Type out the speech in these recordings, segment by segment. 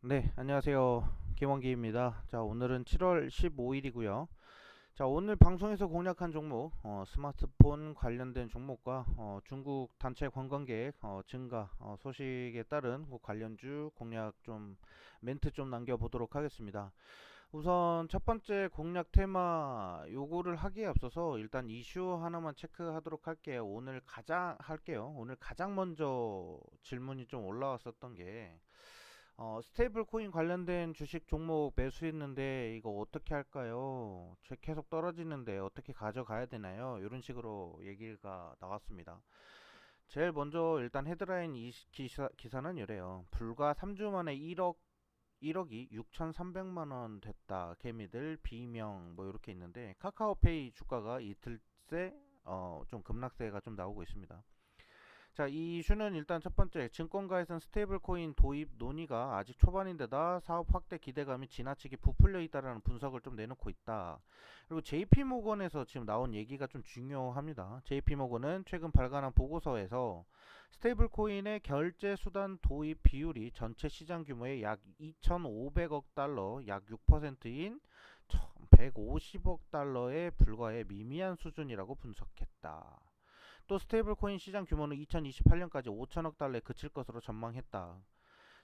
네, 안녕하세요. 김원기입니다. 자, 오늘은 7월 15일이고요. 자, 오늘 방송에서 공략한 종목, 스마트폰 관련된 종목과 중국 단체 관광객 증가 소식에 따른 그 관련주 공략 좀 멘트 좀 남겨보도록 하겠습니다. 우선 첫 번째 공략 테마 요거를 하기에 앞서서 일단 이슈 하나만 체크하도록 할게요. 오늘 가장 먼저 질문이 좀 올라왔었던 게 스테이블 코인 관련된 주식 종목 매수했는데 이거 어떻게 할까요? 계속 떨어지는데 어떻게 가져가야 되나요? 이런 식으로 얘기가 나왔습니다. 제일 먼저 일단 헤드라인 기사는 이래요. 불과 3주 만에 1억이 6,300만 원 됐다. 개미들 비명 뭐 이렇게 있는데 카카오페이 주가가 이틀 새 좀 급락세가 좀 나오고 있습니다. 자, 이 이슈는 일단 첫 번째, 증권가에선 스테이블 코인 도입 논의가 아직 초반인데다 사업 확대 기대감이 지나치게 부풀려 있다라는 분석을 좀 내놓고 있다. 그리고 JP모건에서 지금 나온 얘기가 좀 중요합니다. JP모건은 최근 발간한 보고서에서 스테이블 코인의 결제 수단 도입 비율이 전체 시장 규모의 약 2,500억 달러, 약 6%인 150억 달러에 불과해 미미한 수준이라고 분석했다. 또 스테이블 코인 시장 규모는 2028년까지 5천억 달러에 그칠 것으로 전망했다.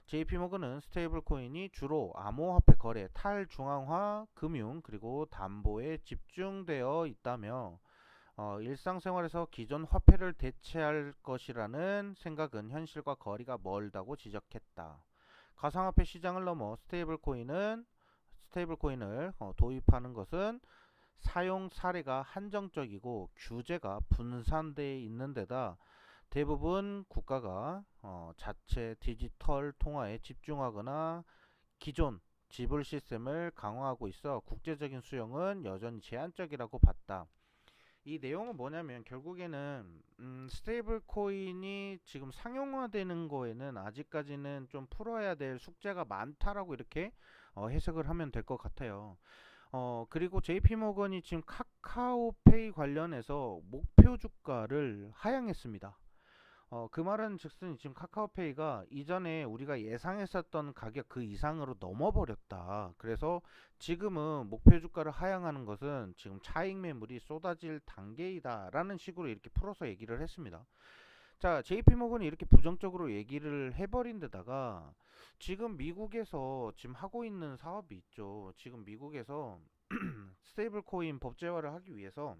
JP모건은 스테이블 코인이 주로 암호화폐 거래, 탈중앙화 금융 그리고 담보에 집중되어 있다며 일상생활에서 기존 화폐를 대체할 것이라는 생각은 현실과 거리가 멀다고 지적했다. 가상화폐 시장을 넘어 스테이블 코인을 도입하는 것은 사용 사례가 한정적이고 규제가 분산되어 있는 데다 대부분 국가가 자체 디지털 통화에 집중하거나 기존 지불 시스템을 강화하고 있어 국제적인 수용은 여전히 제한적이라고 봤다. 이 내용은 뭐냐면 결국에는 스테이블 코인이 지금 상용화되는 거에는 아직까지는 좀 풀어야 될 숙제가 많다라고 이렇게 해석을 하면 될 것 같아요. 그리고 JP모건이 지금 카카오페이 관련해서 목표 주가를 하향했습니다. 그 말은 즉슨 지금 카카오페이가 이전에 우리가 예상했었던 가격 그 이상으로 넘어버렸다. 그래서 지금은 목표 주가를 하향하는 것은 지금 차익 매물이 쏟아질 단계이다라는 식으로 이렇게 풀어서 얘기를 했습니다. 자, JP모건이 이렇게 부정적으로 얘기를 해버린 데다가 지금 미국에서 지금 하고 있는 사업이 있죠. 지금 미국에서 스테이블 코인 법제화를 하기 위해서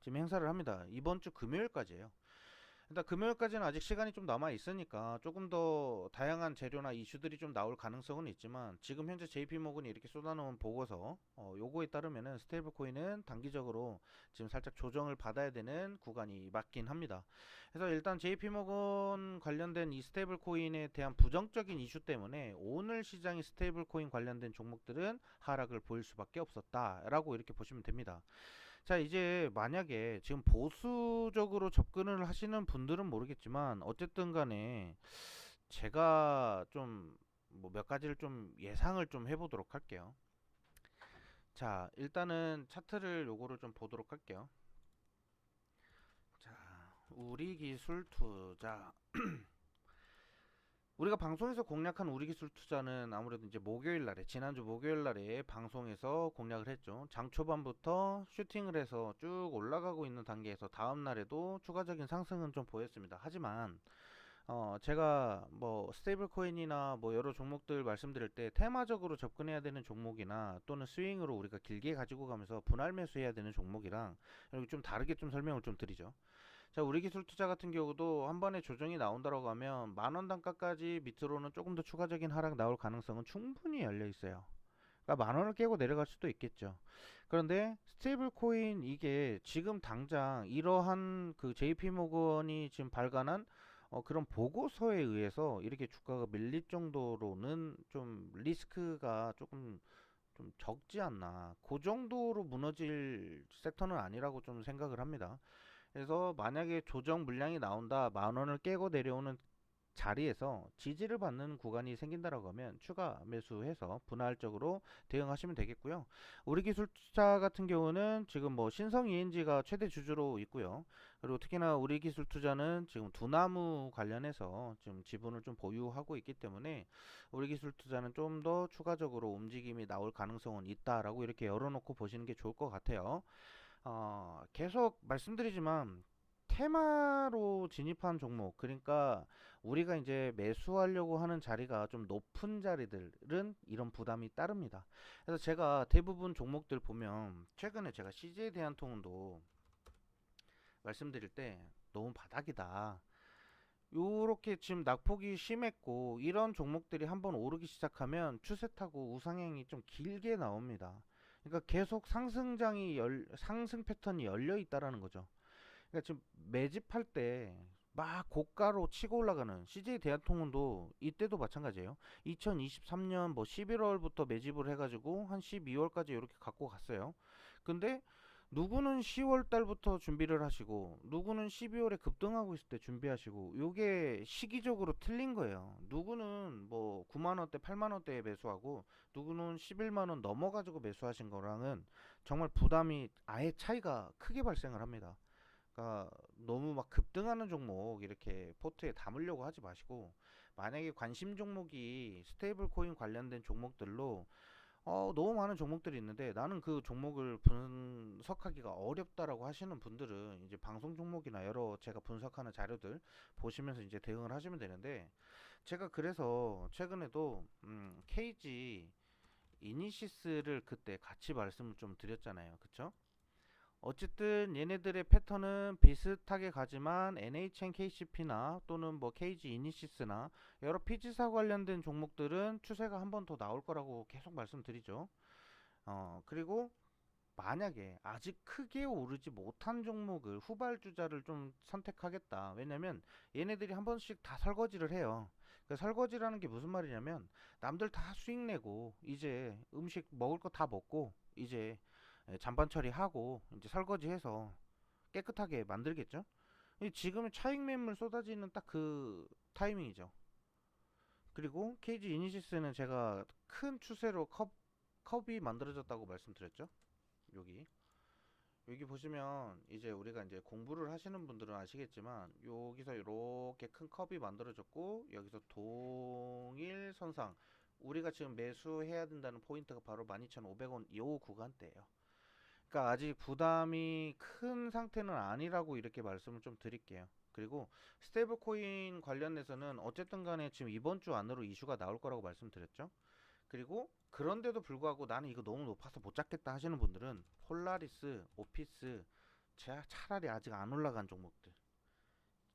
지금 행사를 합니다. 이번 주 금요일까지예요. 일단 금요일까지는 아직 시간이 좀 남아 있으니까 조금 더 다양한 재료나 이슈들이 좀 나올 가능성은 있지만 지금 현재 JP모건이 이렇게 쏟아놓은 보고서 요거에 따르면은 스테이블 코인은 단기적으로 지금 살짝 조정을 받아야 되는 구간이 맞긴 합니다. 그래서 일단 JP모건 관련된 이 스테이블 코인에 대한 부정적인 이슈 때문에 오늘 시장이 스테이블 코인 관련된 종목들은 하락을 보일 수밖에 없었다라고 이렇게 보시면 됩니다. 자, 이제 만약에 지금 보수적으로 접근을 하시는 분들은 모르겠지만 어쨌든 간에 제가 좀 뭐 몇 가지를 좀 예상을 좀 해보도록 할게요. 자, 일단은 차트를 요거를 좀 보도록 할게요. 자, 우리 기술 투자. 우리가 방송에서 공략한 우리 기술 투자는 아무래도 이제 목요일 날에 지난주 목요일 날에 방송에서 공략을 했죠. 장 초반부터 슈팅을 해서 쭉 올라가고 있는 단계에서 다음 날에도 추가적인 상승은 좀 보였습니다. 하지만 제가 뭐 스테이블 코인이나 뭐 여러 종목들 말씀드릴 때 테마적으로 접근해야 되는 종목이나 또는 스윙으로 우리가 길게 가지고 가면서 분할 매수해야 되는 종목이랑 이렇게 좀 다르게 좀 설명을 좀 드리죠. 자, 우리 기술 투자 같은 경우도 한 번에 조정이 나온다고 하면 만원 단가까지 밑으로는 조금 더 추가적인 하락 나올 가능성은 충분히 열려 있어요. 그러니까 만 원을 깨고 내려갈 수도 있겠죠. 그런데 스테이블 코인 이게 지금 당장 이러한 그 JP 모건이 지금 발간한 그런 보고서에 의해서 이렇게 주가가 밀릴 정도로는 좀 리스크가 조금 좀 적지 않나. 그 정도로 무너질 섹터는 아니라고 좀 생각을 합니다. 그래서 만약에 조정 물량이 나온다, 만 원을 깨고 내려오는 자리에서 지지를 받는 구간이 생긴다라고 하면 추가 매수해서 분할적으로 대응하시면 되겠고요. 우리 기술투자 같은 경우는 지금 뭐 신성 ENG가 최대 주주로 있고요. 그리고 특히나 우리 기술투자는 지금 두나무 관련해서 지금 지분을 좀 보유하고 있기 때문에 우리 기술투자는 좀 더 추가적으로 움직임이 나올 가능성은 있다라고 이렇게 열어놓고 보시는 게 좋을 것 같아요. 계속 말씀드리지만 테마로 진입한 종목, 그러니까 우리가 이제 매수하려고 하는 자리가 좀 높은 자리들은 이런 부담이 따릅니다. 그래서 제가 대부분 종목들 보면 최근에 제가 CJ 대한통운도 말씀드릴 때 너무 바닥이다, 요렇게 지금 낙폭이 심했고 이런 종목들이 한번 오르기 시작하면 추세 타고 우상향이 좀 길게 나옵니다. 그러니까 계속 상승 패턴이 열려 있다라는 거죠. 그러니까 지금 매집할 때 막 고가로 치고 올라가는 CJ 대한통운도 이때도 마찬가지예요. 2023년 뭐 11월부터 매집을 해가지고 한 12월까지 이렇게 갖고 갔어요. 근데 누구는 10월 달부터 준비를 하시고 누구는 12월에 급등하고 있을 때 준비하시고, 요게 시기적으로 틀린 거예요. 누구는 뭐 9만 원대, 8만 원대에 매수하고 누구는 11만 원 넘어가지고 매수하신 거랑은 정말 부담이 아예 차이가 크게 발생을 합니다. 그러니까 너무 막 급등하는 종목 이렇게 포트에 담으려고 하지 마시고, 만약에 관심 종목이 스테이블 코인 관련된 종목들로 너무 많은 종목들이 있는데 나는 그 종목을 분석하기가 어렵다라고 하시는 분들은 이제 방송 종목이나 여러 제가 분석하는 자료들 보시면서 이제 대응을 하시면 되는데, 제가 그래서 최근에도 KG 이니시스를 그때 같이 말씀을 좀 드렸잖아요. 그쵸? 어쨌든 얘네들의 패턴은 비슷하게 가지만 NHN KCP나 또는 뭐 KG 이니시스나 여러 피지사 관련된 종목들은 추세가 한 번 더 나올 거라고 계속 말씀드리죠. 그리고 만약에 아직 크게 오르지 못한 종목을 후발주자를 좀 선택하겠다. 왜냐면 얘네들이 한 번씩 다 설거지를 해요. 그 설거지라는 게 무슨 말이냐면 남들 다 수익 내고 이제 음식 먹을 거 다 먹고 이제 잔반 처리하고 이제 설거지해서 깨끗하게 만들겠죠. 지금은 차익 매물 쏟아지는 딱 그 타이밍이죠. 그리고 KG 이니시스는 제가 큰 추세로 컵이 만들어졌다고 말씀드렸죠. 여기 보시면 이제 우리가 이제 공부를 하시는 분들은 아시겠지만 여기서 이렇게 큰 컵이 만들어졌고 여기서 동일 선상, 우리가 지금 매수해야 된다는 포인트가 바로 12,500원 요 구간대예요. 그러니까 아직 부담이 큰 상태는 아니라고 이렇게 말씀을 좀 드릴게요. 그리고 스테이블 코인 관련해서는 어쨌든 간에 지금 이번 주 안으로 이슈가 나올 거라고 말씀드렸죠. 그리고 그런데도 불구하고 나는 이거 너무 높아서 못 잡겠다 하시는 분들은 폴라리스, 오피스, 제가 차라리 아직 안 올라간 종목들,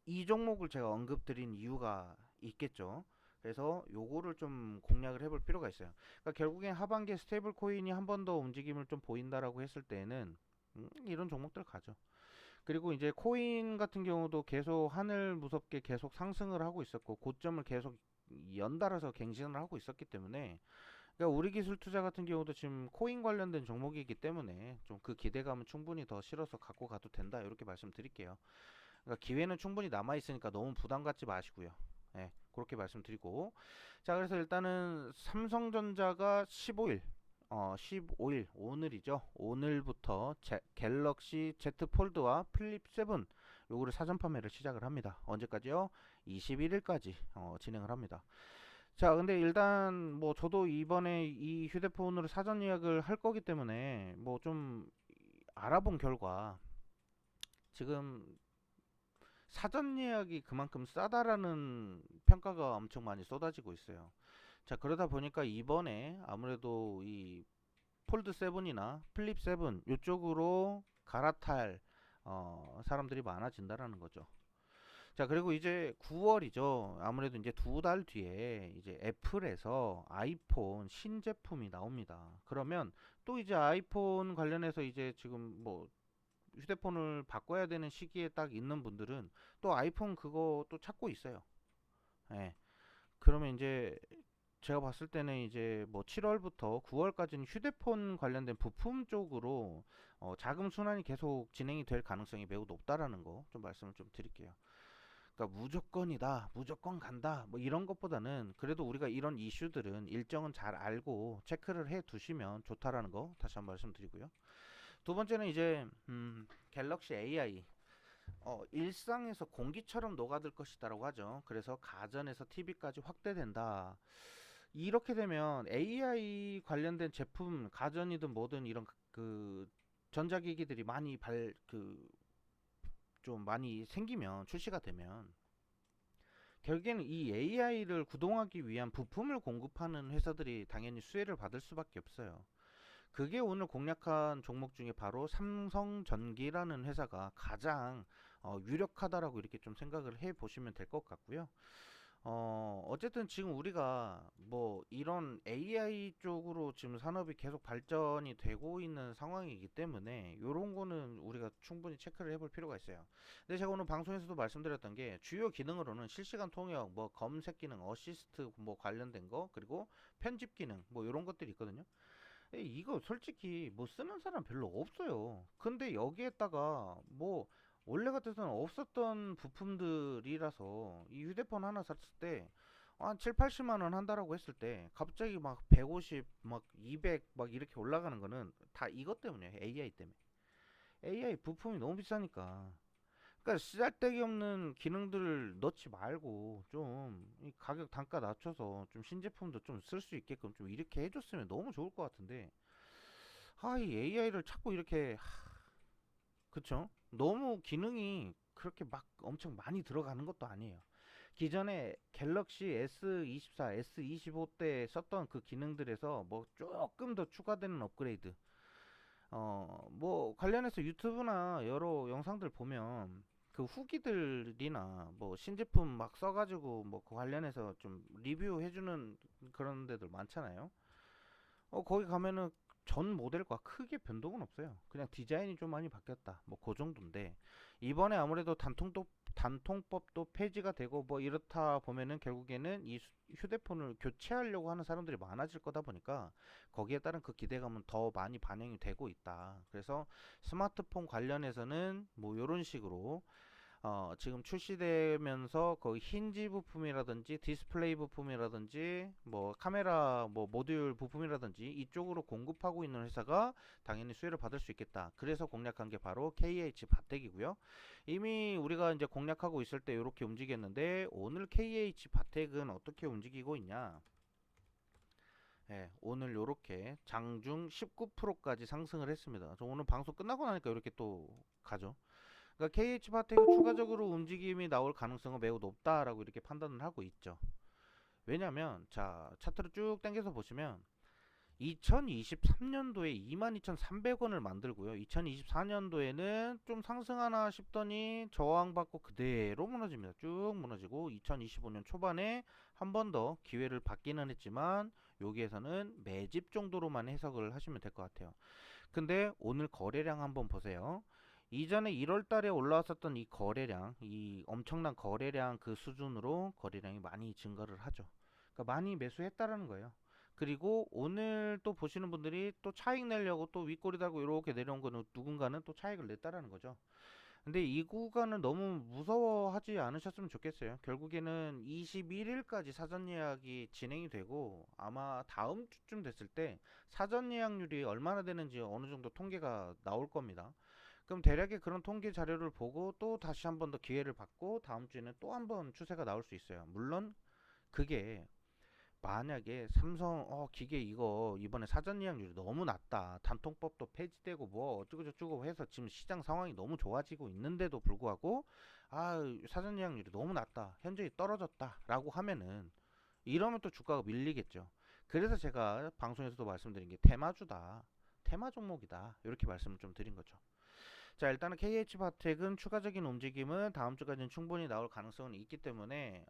이 종목을 제가 언급드린 이유가 있겠죠. 그래서 요거를 좀 공략을 해볼 필요가 있어요. 그러니까 결국엔 하반기에 스테이블 코인이 한 번 더 움직임을 좀 보인다라고 했을 때는 이런 종목들 가죠. 그리고 이제 코인 같은 경우도 계속 하늘 무섭게 계속 상승을 하고 있었고 고점을 계속 연달아서 갱신을 하고 있었기 때문에, 그러니까 우리 기술 투자 같은 경우도 지금 코인 관련된 종목이기 때문에 좀 그 기대감은 충분히 더 실어서 갖고 가도 된다 이렇게 말씀드릴게요. 그러니까 기회는 충분히 남아 있으니까 너무 부담 갖지 마시고요. 예, 그렇게 말씀드리고, 자 그래서 일단은 삼성전자가 15일 오늘이죠. 오늘부터 갤럭시 Z 폴드와 플립 7 요거를 사전 판매를 시작을 합니다. 언제까지요? 21일까지 진행을 합니다. 자, 근데 일단 뭐 저도 이번에 이 휴대폰으로 사전 예약을 할 거기 때문에 뭐 좀 알아본 결과 지금 사전 예약이 그만큼 싸다라는 평가가 엄청 많이 쏟아지고 있어요. 자, 그러다 보니까 이번에 아무래도 이 폴드 7이나 플립 7 이쪽으로 갈아탈 사람들이 많아진다라는 거죠. 자, 그리고 이제 9월이죠. 아무래도 이제 두 달 뒤에 이제 애플에서 아이폰 신제품이 나옵니다. 그러면 또 이제 아이폰 관련해서 이제 지금 뭐 휴대폰을 바꿔야 되는 시기에 딱 있는 분들은 또 아이폰 그거 또 찾고 있어요. 예. 그러면 이제 제가 봤을 때는 이제 뭐 7월부터 9월까지는 휴대폰 관련된 부품 쪽으로 자금 순환이 계속 진행이 될 가능성이 매우 높다라는 거 좀 말씀을 좀 드릴게요. 그러니까 무조건이다, 무조건 간다, 뭐 이런 것보다는 그래도 우리가 이런 이슈들은 일정은 잘 알고 체크를 해 두시면 좋다라는 거 다시 한번 말씀드리고요. 두 번째는 이제 갤럭시 AI 일상에서 공기처럼 녹아들 것이다라고 하죠. 그래서 가전에서 TV까지 확대된다. 이렇게 되면 AI 관련된 제품, 가전이든 뭐든 이런 그 전자기기들이 많이 좀 많이 생기면 출시가 되면 결국에는 이 AI를 구동하기 위한 부품을 공급하는 회사들이 당연히 수혜를 받을 수밖에 없어요. 그게 오늘 공략한 종목 중에 바로 삼성전기라는 회사가 가장 유력하다라고 이렇게 좀 생각을 해 보시면 될 것 같고요. 어쨌든 지금 우리가 뭐 이런 AI 쪽으로 지금 산업이 계속 발전이 되고 있는 상황이기 때문에 요런 거는 우리가 충분히 체크를 해볼 필요가 있어요. 근데 제가 오늘 방송에서도 말씀드렸던 게 주요 기능으로는 실시간 통역, 뭐 검색 기능, 어시스트 뭐 관련된 거, 그리고 편집 기능 뭐 요런 것들이 있거든요. 이거 솔직히 뭐 쓰는 사람 별로 없어요. 근데 여기에다가 뭐 원래 같아서는 없었던 부품들이라서 이 휴대폰 하나 샀을 때 한 7, 80만 원 한다라고 했을 때 갑자기 막 150, 막 200, 막 이렇게 올라가는 거는 다 이것 때문이에요. AI 때문에. AI 부품이 너무 비싸니까. 그러니까 쓰잘데기 없는 기능들을 넣지 말고 좀 이 가격 단가 낮춰서 좀 신제품도 좀 쓸 수 있게끔 좀 이렇게 해줬으면 너무 좋을 것 같은데 이 AI를 자꾸 이렇게 그쵸? 너무 기능이 그렇게 막 엄청 많이 들어가는 것도 아니에요. 기존에 갤럭시 S24, S25 때 썼던 그 기능들에서 뭐 조금 더 추가되는 업그레이드. 뭐 관련해서 유튜브나 여러 영상들 보면 그 후기들이나 뭐 신제품 막 써가지고 뭐 그 관련해서 좀 리뷰해주는 그런 데들 많잖아요. 거기 가면은 전 모델과 크게 변동은 없어요. 그냥 디자인이 좀 많이 바뀌었다. 뭐 그 정도인데 이번에 아무래도 단통법도 폐지가 되고 뭐 이렇다 보면은 결국에는 이 휴대폰을 교체하려고 하는 사람들이 많아질 거다 보니까 거기에 따른 그 기대감은 더 많이 반영이 되고 있다. 그래서 스마트폰 관련해서는 뭐 이런 식으로 지금 출시되면서 거의 힌지 부품이라든지 디스플레이 부품이라든지 뭐 카메라 뭐 모듈 부품이라든지 이쪽으로 공급하고 있는 회사가 당연히 수혜를 받을 수 있겠다. 그래서 공략한 게 바로 KH 바텍이고요. 이미 우리가 이제 공략하고 있을 때 이렇게 움직였는데 오늘 KH 바텍은 어떻게 움직이고 있냐? 예, 오늘 이렇게 장중 19%까지 상승을 했습니다. 저 오늘 방송 끝나고 나니까 이렇게 또 가죠. 그러니까 KH바텍이 추가적으로 움직임이 나올 가능성은 매우 높다라고 이렇게 판단을 하고 있죠. 왜냐면 자 차트를 쭉 당겨서 보시면 2023년도에 22,300원을 만들고요. 2024년도에는 좀 상승하나 싶더니 저항받고 그대로 무너집니다. 쭉 무너지고 2025년 초반에 한 번 더 기회를 받기는 했지만 여기에서는 매집 정도로만 해석을 하시면 될 것 같아요. 근데 오늘 거래량 한번 보세요. 이전에 1월 달에 올라왔었던 이 거래량, 이 엄청난 거래량 그 수준으로 거래량이 많이 증가를 하죠. 그러니까 많이 매수했다라는 거예요. 그리고 오늘 또 보시는 분들이 또 차익 내려고 또 윗꼬리 달고 이렇게 내려온 거는 누군가는 또 차익을 냈다라는 거죠. 근데 이 구간은 너무 무서워하지 않으셨으면 좋겠어요. 결국에는 21일까지 사전 예약이 진행이 되고 아마 다음 주쯤 됐을 때 사전 예약률이 얼마나 되는지 어느 정도 통계가 나올 겁니다. 그럼 대략의 그런 통계 자료를 보고 또 다시 한 번 더 기회를 받고 다음 주에는 또 한 번 추세가 나올 수 있어요. 물론 그게 만약에 삼성 기계 이거 이번에 사전 예약률이 너무 낮다. 단통법도 폐지되고 뭐 어쩌고 저쩌고 해서 지금 시장 상황이 너무 좋아지고 있는데도 불구하고 사전 예약률이 너무 낮다. 현저히 떨어졌다라고 하면은 이러면 또 주가가 밀리겠죠. 그래서 제가 방송에서도 말씀드린 게 테마주다. 테마 종목이다. 이렇게 말씀을 좀 드린 거죠. 자, 일단은 KH바텍은 추가적인 움직임은 다음 주까지는 충분히 나올 가능성은 있기 때문에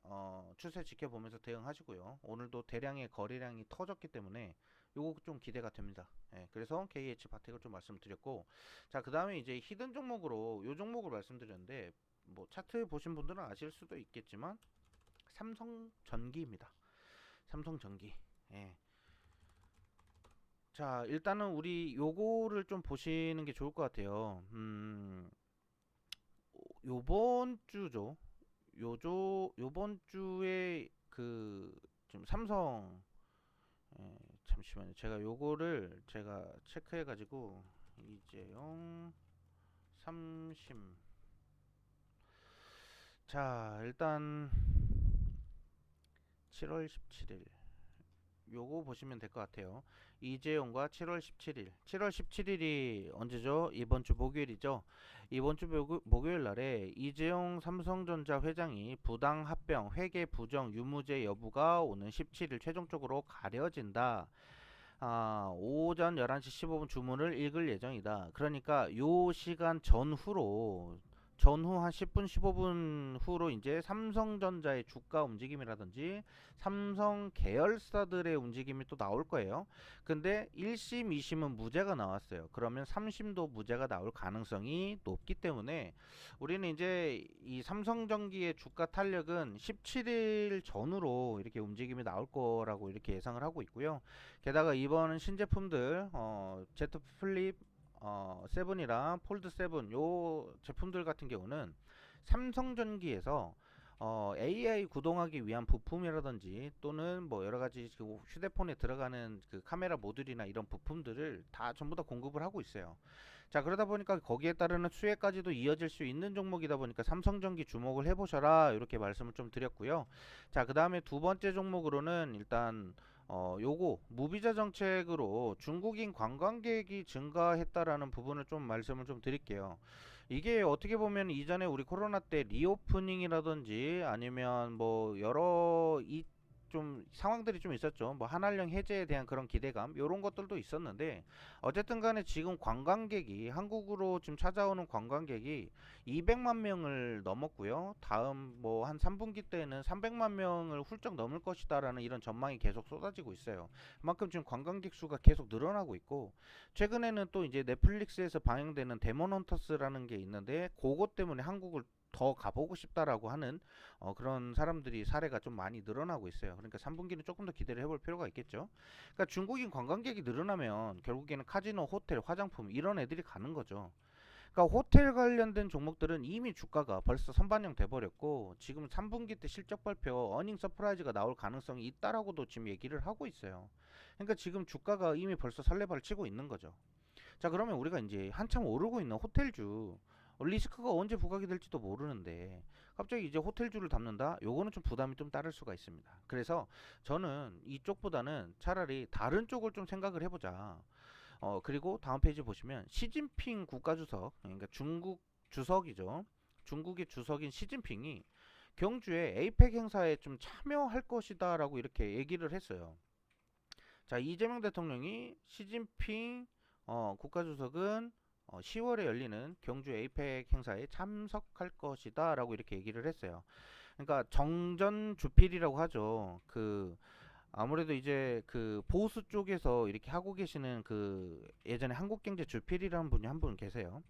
추세 지켜보면서 대응하시고요. 오늘도 대량의 거래량이 터졌기 때문에 요거 좀 기대가 됩니다. 예, 그래서 KH바텍을 좀 말씀드렸고, 자, 그 다음에 이제 히든 종목으로 요 종목을 말씀드렸는데 뭐 차트 보신 분들은 아실 수도 있겠지만 삼성전기입니다. 삼성전기. 예. 자, 일단은 우리 요거를 좀 보시는 게 좋을 것 같아요. 요번 주죠. 요번 주에 그 지금 삼성, 잠시만요. 제가 요거를 제가 체크해 가지고 이재용 삼심. 자, 일단 7월 17일 요거 보시면 될 것 같아요. 이재용과 7월 17일. 7월 17일이 언제죠? 이번 주 목요일이죠. 이번 주 목요일 날에 이재용 삼성전자 회장이 부당 합병, 회계 부정, 유무죄 여부가 오는 17일 최종적으로 가려진다. 오전 11시 15분 주문을 읽을 예정이다. 그러니까 요 시간 전후 한 10분 15분 후로 이제 삼성전자의 주가 움직임이라든지 삼성 계열사들의 움직임이 또 나올 거예요. 근데 1심, 2심은 무죄가 나왔어요. 그러면 3심도 무죄가 나올 가능성이 높기 때문에 우리는 이제 이 삼성전기의 주가 탄력은 17일 전후로 이렇게 움직임이 나올 거라고 이렇게 예상을 하고 있고요. 게다가 이번 신제품들 Z 플립 7이랑 폴드 7 요 제품들 같은 경우는 삼성전기에서 AI 구동하기 위한 부품이라든지 또는 뭐 여러 가지 그 휴대폰에 들어가는 그 카메라 모듈이나 이런 부품들을 다 전부 다 공급을 하고 있어요. 자, 그러다 보니까 거기에 따르는 수혜까지도 이어질 수 있는 종목이다 보니까 삼성전기 주목을 해보셔라 이렇게 말씀을 좀 드렸고요. 자, 그 다음에 두 번째 종목으로는 일단 요거 무비자 정책으로 중국인 관광객이 증가했다라는 부분을 좀 말씀을 좀 드릴게요. 이게 어떻게 보면 이전에 우리 코로나 때 리오프닝이라든지 아니면 뭐 여러 이 좀 상황들이 좀 있었죠. 뭐 한한령 해제에 대한 그런 기대감 요런 것들도 있었는데 어쨌든 간에 지금 관광객이 한국으로 지금 찾아오는 관광객이 200만 명을 넘었고요. 다음 뭐 한 3분기 때는 300만 명을 훌쩍 넘을 것이다라는 이런 전망이 계속 쏟아지고 있어요. 그만큼 지금 관광객 수가 계속 늘어나고 있고 최근에는 또 이제 넷플릭스에서 방영되는 데몬 헌터스라는 게 있는데 그것 때문에 한국을 더 가보고 싶다라고 하는 그런 사람들이 사례가 좀 많이 늘어나고 있어요. 그러니까 3분기는 조금 더 기대를 해볼 필요가 있겠죠. 그러니까 중국인 관광객이 늘어나면 결국에는 카지노, 호텔, 화장품 이런 애들이 가는 거죠. 그러니까 호텔 관련된 종목들은 이미 주가가 벌써 선반영 돼 버렸고 지금 3분기 때 실적 발표 어닝 서프라이즈가 나올 가능성이 있다라고도 지금 얘기를 하고 있어요. 그러니까 지금 주가가 이미 벌써 설레발을 치고 있는 거죠. 자, 그러면 우리가 이제 한참 오르고 있는 호텔주 리스크가 언제 부각이 될지도 모르는데 갑자기 이제 호텔주를 담는다? 요거는 좀 부담이 좀 따를 수가 있습니다. 그래서 저는 이쪽보다는 차라리 다른 쪽을 좀 생각을 해보자. 그리고 다음 페이지 보시면 시진핑 국가주석, 그러니까 중국 주석이죠. 중국의 주석인 시진핑이 경주에 에이펙 행사에 좀 참여할 것이다라고 이렇게 얘기를 했어요. 자, 이재명 대통령이 시진핑 국가주석은 10월에 열리는 경주 에이펙 행사에 참석할 것이다라고 이렇게 얘기를 했어요. 그러니까 정전 주필이라고 하죠. 그 아무래도 이제 그 보수 쪽에서 이렇게 하고 계시는 그 예전에 한국경제 주필이라는 분이 한 분 계세요.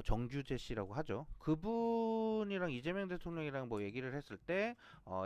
정규재 씨라고 하죠. 그분이랑 이재명 대통령이랑 뭐 얘기를 했을 때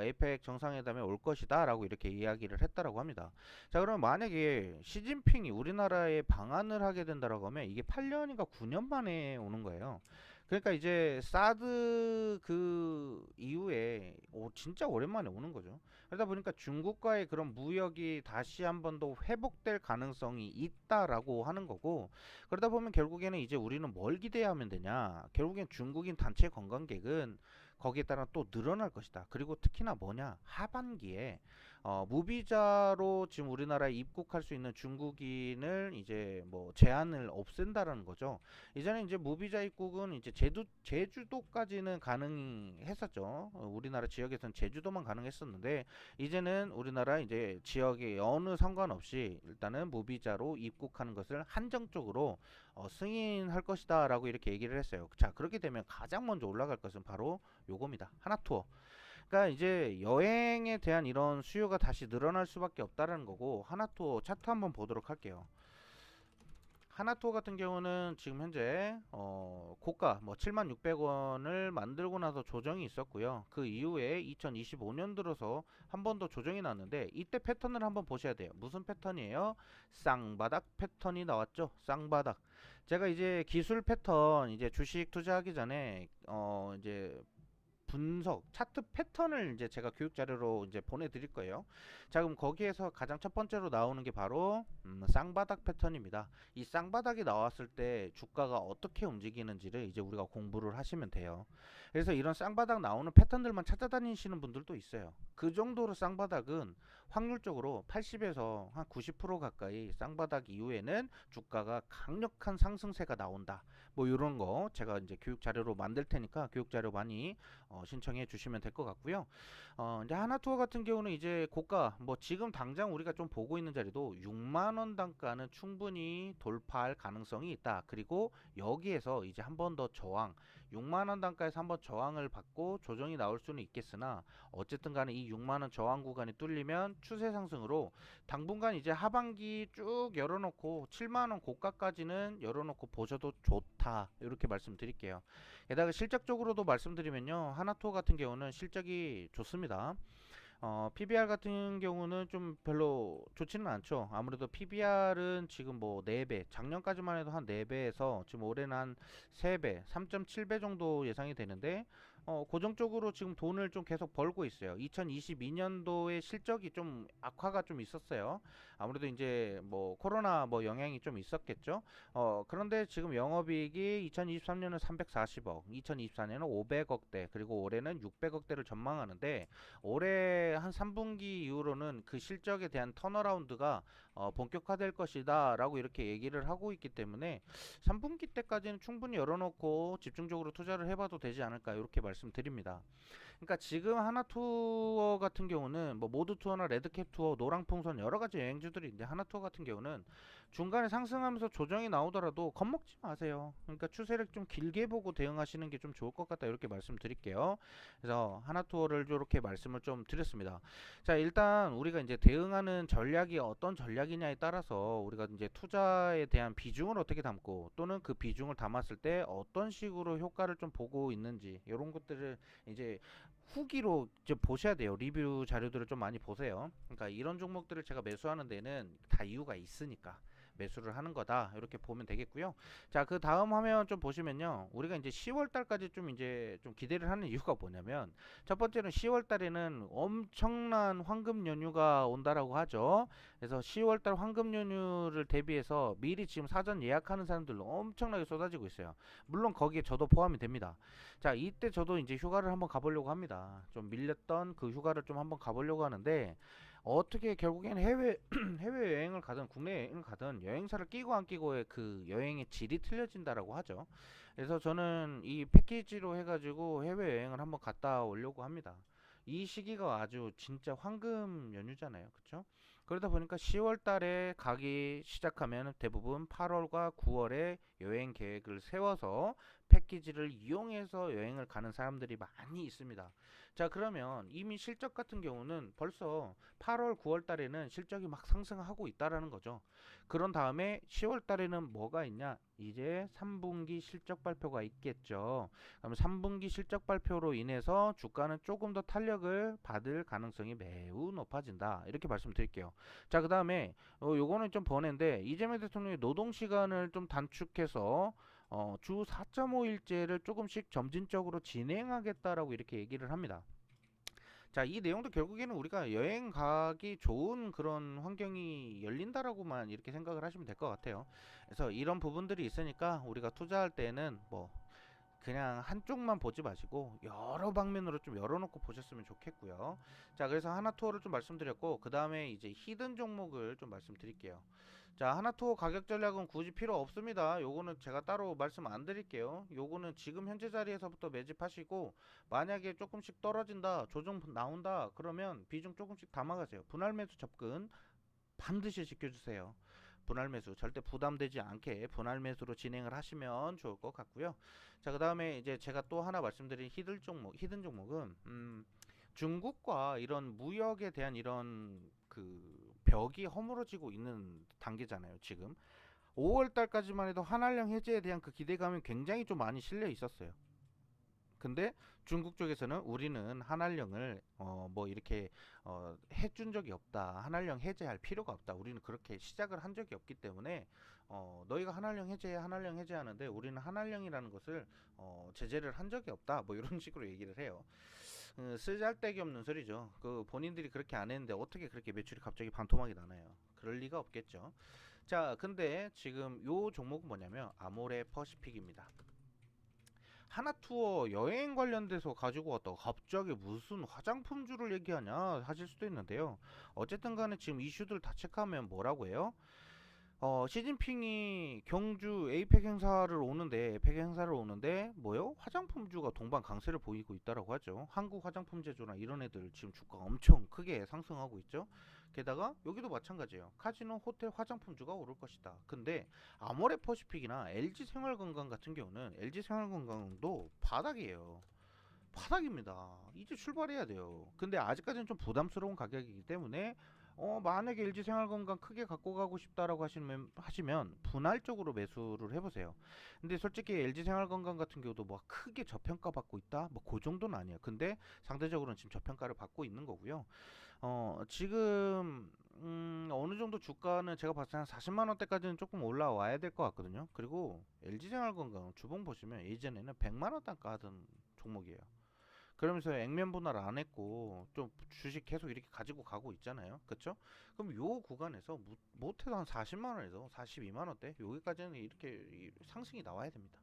에이펙 정상회담에 올 것이다라고 이렇게 이야기를 했다라고 합니다. 자, 그러면 만약에 시진핑이 우리나라에 방한을 하게 된다라고 하면 이게 8년인가 9년 만에 오는 거예요. 그러니까 이제 사드 그 이후에 진짜 오랜만에 오는 거죠. 그러다 보니까 중국과의 그런 무역이 다시 한 번 더 회복될 가능성이 있다라고 하는 거고 그러다 보면 결국에는 이제 우리는 뭘 기대하면 되냐? 결국엔 중국인 단체 관광객은 거기에 따라 또 늘어날 것이다. 그리고 특히나 뭐냐? 하반기에 무비자로 지금 우리나라에 입국할 수 있는 중국인을 이제 뭐 제한을 없앤다라는 거죠. 이전에 이제 무비자 입국은 이제 제주도까지는 가능했었죠. 우리나라 지역에서는 제주도만 가능했었는데 이제는 우리나라 이제 지역에 어느 상관없이 일단은 무비자로 입국하는 것을 한정적으로 승인할 것이다라고 이렇게 얘기를 했어요. 자, 그렇게 되면 가장 먼저 올라갈 것은 바로 요겁니다. 하나투어. 그러니까 이제 여행에 대한 이런 수요가 다시 늘어날 수밖에 없다라는 거고 하나투어 차트 한번 보도록 할게요. 하나투어 같은 경우는 지금 현재 고가 뭐 76,600원을 만들고 나서 조정이 있었고요. 그 이후에 2025년 들어서 한 번 더 조정이 났는데 이때 패턴을 한번 보셔야 돼요. 무슨 패턴이에요? 쌍바닥 패턴이 나왔죠. 쌍바닥. 제가 이제 기술 패턴 이제 주식 투자하기 전에 이제 분석 차트 패턴을 이제 제가 교육 자료로 이제 보내드릴 거예요. 자, 그럼 거기에서 가장 첫 번째로 나오는 게 바로 쌍바닥 패턴입니다. 이 쌍바닥이 나왔을 때 주가가 어떻게 움직이는지를 이제 우리가 공부를 하시면 돼요. 그래서 이런 쌍바닥 나오는 패턴들만 찾아다니시는 분들도 있어요. 그 정도로 쌍바닥은 확률적으로 80에서 한 90% 가까이 쌍바닥 이후에는 주가가 강력한 상승세가 나온다. 뭐 이런 거 제가 이제 교육 자료로 만들 테니까 교육 자료 많이 신청해 주시면 될 것 같고요. 이제 하나투어 같은 경우는 이제 고가 뭐 지금 당장 우리가 좀 보고 있는 자리도 6만 원 단가는 충분히 돌파할 가능성이 있다. 그리고 여기에서 이제 한 번 더 저항 6만 원 단가에서 한번 저항을 받고 조정이 나올 수는 있겠으나 어쨌든 간에 이 6만 원 저항 구간이 뚫리면 추세 상승으로 당분간 이제 하반기 쭉 열어놓고 7만 원 고가까지는 열어놓고 보셔도 좋다. 이렇게 말씀드릴게요. 게다가 실적적으로도 말씀드리면요. 하나투어 같은 경우는 실적이 좋습니다. PBR 같은 경우는 좀 별로 좋지는 않죠. 아무래도 PBR은 지금 뭐 4배, 작년까지만 해도 한 4배에서 지금 올해는 한 3배, 3.7배 정도 예상이 되는데, 고정적으로 지금 돈을 좀 계속 벌고 있어요. 2022년도에 실적이 좀 악화가 좀 있었어요. 아무래도 이제 뭐 코로나 뭐 영향이 좀 있었겠죠. 그런데 지금 영업이익이 2023년은 340억, 2024년은 500억대, 그리고 올해는 600억대를 전망하는데, 올해 한 3분기 이후로는 그 실적에 대한 턴어라운드가 본격화될 것이다 라고 이렇게 얘기를 하고 있기 때문에 3분기 때까지는 충분히 열어놓고 집중적으로 투자를 해봐도 되지 않을까 이렇게 말씀드립니다. 그러니까 지금 하나투어 같은 경우는 뭐 모드투어나 레드캡투어, 노랑풍선 여러가지 여행주들이 이제 하나투어 같은 경우는 중간에 상승하면서 조정이 나오더라도 겁먹지 마세요. 그러니까 추세를 좀 길게 보고 대응하시는 게 좀 좋을 것 같다 이렇게 말씀드릴게요. 그래서 하나투어를 이렇게 말씀을 좀 드렸습니다. 자, 일단 우리가 이제 대응하는 전략이 어떤 전략이냐에 따라서 우리가 이제 투자에 대한 비중을 어떻게 담고 또는 그 비중을 담았을 때 어떤 식으로 효과를 좀 보고 있는지 이런 것들을 이제 후기로 이제 보셔야 돼요. 리뷰 자료들을 좀 많이 보세요. 그러니까 이런 종목들을 제가 매수하는 데는 다 이유가 있으니까 매수를 하는 거다 이렇게 보면 되겠고요. 자, 그 다음 화면 좀 보시면요, 우리가 이제 10월 달까지 좀 이제 좀 기대를 하는 이유가 뭐냐면, 첫 번째는 10월 달에는 엄청난 황금 연휴가 온다라고 하죠. 그래서 10월 달 황금 연휴를 대비해서 미리 지금 사전 예약하는 사람들도 엄청나게 쏟아지고 있어요. 물론 거기에 저도 포함이 됩니다. 자, 이때 저도 이제 휴가를 한번 가보려고 합니다. 좀 밀렸던 그 휴가를 좀 한번 가보려고 하는데, 어떻게 결국엔 해외 해외 여행을 가든 국내 여행을 가든 여행사를 끼고 안 끼고의 그 여행의 질이 틀려진다라고 하죠. 그래서 저는 이 패키지로 해가지고 해외 여행을 한번 갔다 오려고 합니다. 이 시기가 아주 진짜 황금 연휴잖아요, 그렇죠? 그러다 보니까 10월 달에 가기 시작하면 대부분 8월과 9월에 여행 계획을 세워서 패키지를 이용해서 여행을 가는 사람들이 많이 있습니다. 자, 그러면 이미 실적 같은 경우는 벌써 8월, 9월 달에는 실적이 막 상승하고 있다라는 거죠. 그런 다음에 10월 달에는 뭐가 있냐? 이제 3분기 실적 발표가 있겠죠. 그럼 3분기 실적 발표로 인해서 주가는 조금 더 탄력을 받을 가능성이 매우 높아진다. 이렇게 말씀드릴게요. 자, 그 다음에 요거는 좀 번외인데, 이재명 대통령이 노동 시간을 좀 단축해서 주 4.5일제를 조금씩 점진적으로 진행하겠다라고 이렇게 얘기를 합니다. 자, 이 내용도 결국에는 우리가 여행 가기 좋은 그런 환경이 열린다라고만 이렇게 생각을 하시면 될 것 같아요. 그래서 이런 부분들이 있으니까 우리가 투자할 때는 뭐 그냥 한쪽만 보지 마시고 여러 방면으로 좀 열어놓고 보셨으면 좋겠고요. 자, 그래서 하나투어를 좀 말씀드렸고, 그 다음에 이제 히든 종목을 좀 말씀드릴게요. 자, 하나투어 가격 전략은 굳이 필요 없습니다. 요거는 제가 따로 말씀 안 드릴게요. 요거는 지금 현재 자리에서부터 매집하시고, 만약에 조금씩 떨어진다, 조정 나온다, 그러면 비중 조금씩 담아가세요. 분할 매수 접근 반드시 지켜주세요. 분할 매수 절대 부담되지 않게 분할 매수로 진행을 하시면 좋을 것 같고요. 자, 그 다음에 이제 제가 또 하나 말씀드린 히든 종목은 중국과 이런 무역에 대한 이런 그 벽이 허물어지고 있는 단계잖아요. 지금 5월 달까지만 해도 한한령 해제에 대한 그 기대감이 굉장히 좀 많이 실려 있었어요. 근데 중국 쪽에서는 우리는 한알령을 뭐 이렇게 해준 적이 없다. 한알령 해제할 필요가 없다. 우리는 그렇게 시작을 한 적이 없기 때문에 너희가 한알령 해제해, 한알령 해제하는데 우리는 한알령이라는 것을 제재를 한 적이 없다. 뭐 이런 식으로 얘기를 해요. 쓰잘데기 없는 소리죠. 그 본인들이 그렇게 안 했는데 어떻게 그렇게 매출이 갑자기 반토막이 나나요? 그럴 리가 없겠죠. 자, 근데 지금 요 종목은 뭐냐면 아모레 퍼시픽입니다. 하나투어 여행 관련돼서 가지고 왔다가 갑자기 무슨 화장품주를 얘기하냐 하실 수도 있는데요. 어쨌든 간에 지금 이슈들 다 체크하면 뭐라고 해요? 시진핑이 경주 에이펙 행사를 오는데 뭐요? 화장품주가 동반 강세를 보이고 있다라고 하죠. 한국 화장품 제조나 이런 애들 지금 주가가 엄청 크게 상승하고 있죠. 게다가 여기도 마찬가지예요. 카지노, 호텔, 화장품주가 오를 것이다. 근데 아모레 퍼시픽이나 LG 생활건강 같은 경우는 LG 생활건강도 바닥이에요. 바닥입니다. 이제 출발해야 돼요. 근데 아직까지는 좀 부담스러운 가격이기 때문에 만약에 LG생활건강 크게 갖고 가고 싶다라고 하시면 분할적으로 매수를 해보세요. 근데 솔직히 LG생활건강 같은 경우도 뭐 크게 저평가 받고 있다? 뭐 그 정도는 아니에요. 근데 상대적으로는 지금 저평가를 받고 있는 거고요. 지금 어느 정도 주가는 제가 봤을 때 한 40만 원대까지는 조금 올라와야 될 것 같거든요. 그리고 LG생활건강 주봉 보시면 예전에는 100만 원 단가 하던 종목이에요. 그러면서 액면 분할 안 했고 좀 주식 계속 이렇게 가지고 가고 있잖아요. 그쵸? 그럼 요 구간에서 못해도 한 40만 원에서 42만 원대 여기까지는 이렇게 상승이 나와야 됩니다.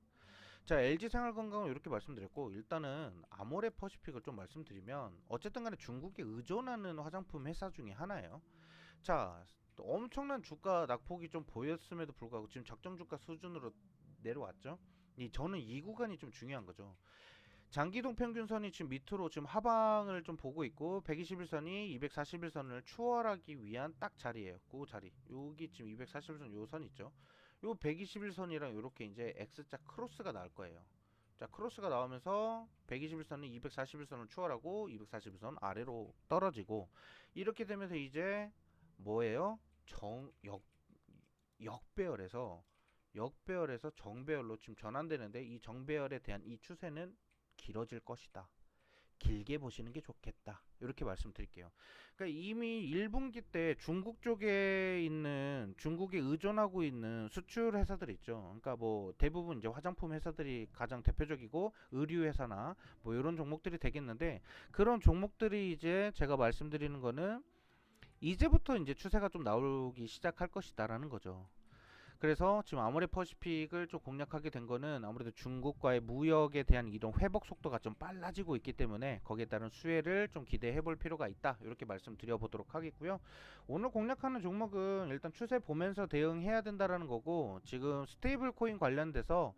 자, LG 생활건강은 이렇게 말씀드렸고 일단은 아모레 퍼시픽을 좀 말씀드리면 어쨌든 간에 중국에 의존하는 화장품 회사 중에 하나예요. 자, 엄청난 주가 낙폭이 좀 보였음에도 불구하고 지금 적정 주가 수준으로 내려왔죠. 저는 이 구간이 좀 중요한 거죠. 장기동 평균선이 지금 밑으로 지금 하방을 좀 보고 있고 121선이 241선을 추월하기 위한 딱 자리예요. 그 자리. 여기 지금 241선 요 선 있죠. 요 121선이랑 요렇게 이제 X자 크로스가 나올 거예요. 자, 크로스가 나오면서 121선은 241선을 추월하고 241선 아래로 떨어지고 이렇게 되면서 이제 뭐예요? 역배열에서 정배열로 지금 전환되는데 이 정배열에 대한 이 추세는 길어질 것이다. 길게 보시는 게 좋겠다. 이렇게 말씀드릴게요. 그러니까 이미 1분기 때 중국 쪽에 있는 중국에 의존하고 있는 수출 회사들 있죠. 그러니까 뭐 대부분 이제 화장품 회사들이 가장 대표적이고 의류 회사나 뭐 이런 종목들이 되겠는데 그런 종목들이 이제 제가 말씀드리는 거는 이제부터 이제 추세가 좀 나오기 시작할 것이다라는 거죠. 그래서 지금 아모레 퍼시픽을 좀 공략하게 된 거는 아무래도 중국과의 무역에 대한 이런 회복 속도가 좀 빨라지고 있기 때문에 거기에 따른 수혜를 좀 기대해 볼 필요가 있다. 이렇게 말씀드려 보도록 하겠고요. 오늘 공략하는 종목은 일단 추세 보면서 대응해야 된다라는 거고 지금 스테이블 코인 관련돼서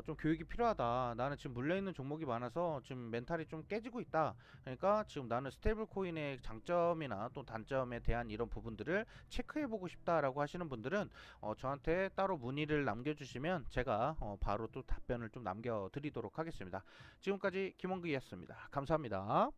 좀 교육이 필요하다. 나는 지금 물려 있는 종목이 많아서 지금 멘탈이 좀 깨지고 있다. 그러니까 지금 나는 스테이블 코인의 장점이나 또 단점에 대한 이런 부분들을 체크해 보고 싶다라고 하시는 분들은 저한테 따로 문의를 남겨주시면 제가 바로 또 답변을 좀 남겨드리도록 하겠습니다. 지금까지 김원규였습니다. 감사합니다.